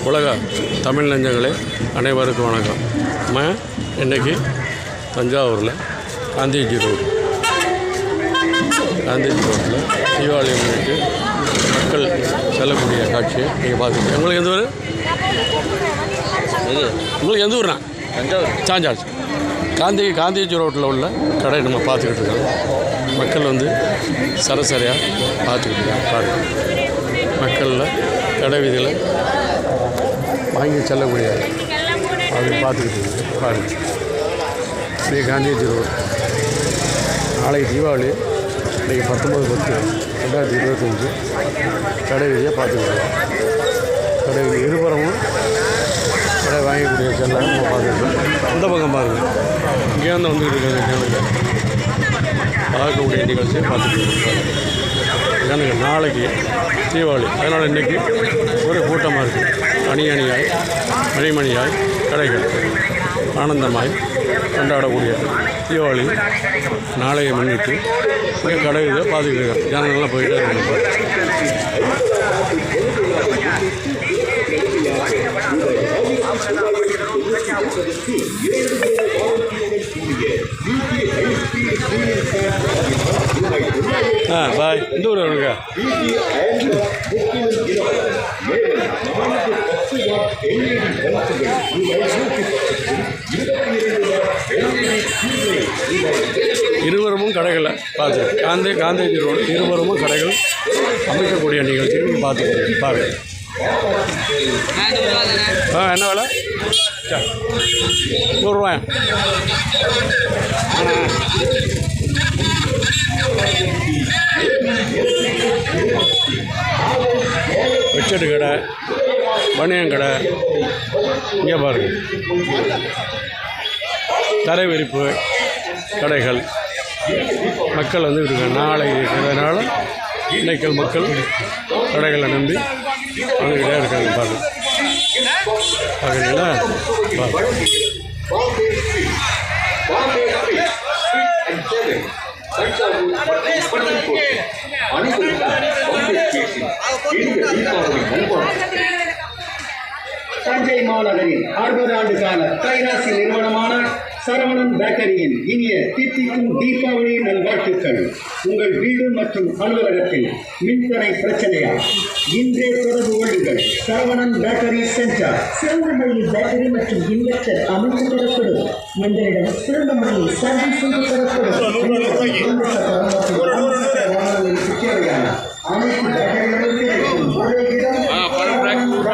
உலக தமிழ் நெஞ்சங்களே அனைவருக்கும் வணக்கம். நம்ம இன்றைக்கி தஞ்சாவூரில் காந்திஜி ரோட்டில் தீபாவளி முன்னிட்டு மக்கள் செல்லக்கூடிய காட்சியை நீங்கள் பார்த்துக்கோங்க. உங்களுக்கு எந்த ஊர்? உங்களுக்கு எந்த ஊர்னா? தஞ்சாவூர். சாஞ்சாச்சு. காந்திஜி ரோட்டில் உள்ள கடை நம்ம பார்த்துக்கிட்டு இருக்கோம். மக்கள் வந்து சரசரியாக பார்த்துக்கிட்டு இருக்காங்க. பாருங்கள், மக்களில் கடை வீதியில் வாங்கி செல்லக்கூடிய அது பார்த்துக்கிட்டு இருக்கு. பாருங்கள், இப்படி காந்திஜி ரோடு. நாளைக்கு தீபாவளி, இன்றைக்கி 19/10/2025 கடை வீதியை பார்த்துக்கிட்டு கடை வீதி இருபுறமும் கடை வாங்கக்கூடிய செல்ல நம்ம பார்த்துக்கிட்டோம். இந்த பக்கம் பாருங்கள், இங்கேருந்து வந்துக்கிட்டு இருக்காங்க. பார்க்கக்கூடிய நிகழ்ச்சியை பார்த்துக்கிட்டு இருக்காங்க. எனக்கு நாளைக்கு தீபாவளி, அதனால் இன்றைக்கி ஒரு கூட்டமாக இருக்குது. அணியாய் மணிமணியாய் கடைகள் ஆனந்தமாய் கொண்டாடக்கூடிய தீபாவளி நாளையை முன்னிட்டு இங்கே கடை இதை பார்த்துக்கிட்டு இருக்காங்க. ஜனங்கள்லாம் போயிட்டே இருக்காங்க. பாய், இந்த ஊர் வருங்க. இருவரும் கடைகளை பார்த்து காந்திஜி ரோடு இருவரும் கடைகள் அமைக்கக்கூடிய நிகழ்ச்சிகள் பார்த்து பாருங்கள். என்ன வேலை? 100 ரூபாயா? வெச்சட்டு கடை, பனியன் கடை, இங்கே பாருங்கள், தரை விரிப்பு கடைகள். மக்கள் வந்து இருக்காங்க. நாளை இருக்கிறதுனால இன்றைக்கு மக்கள் கடைகளை நம்பி வந்துக்கிட்டே இருக்காங்க. பாருங்கள், பார்க்குறீங்களா? தஞ்சை மாநகரின் 60 ஆண்டு கால கைராசி நிறுவனமான சரவணன் பேக்கரியின் இனிய தித்திக்கும் தீபாவளி நல்வாழ்த்துக்கள். உங்கள் வீடு மற்றும் அலுவலகத்தில் மின்தடை பிரச்சனையா? இன்றே தொடர்பு கொள்ளுங்கள். Saravanan bakery centre. சிறந்த முறையில் பேட்டரி மற்றும் இன்வெர்டர் அமைத்து தரப்படும். எங்களிடம் சிறந்த முறையில் சர்வீஸ் செய்து தரப்படும். அனைத்து பேட்டரிகளும் கிடைக்கும் ஒரே இடம்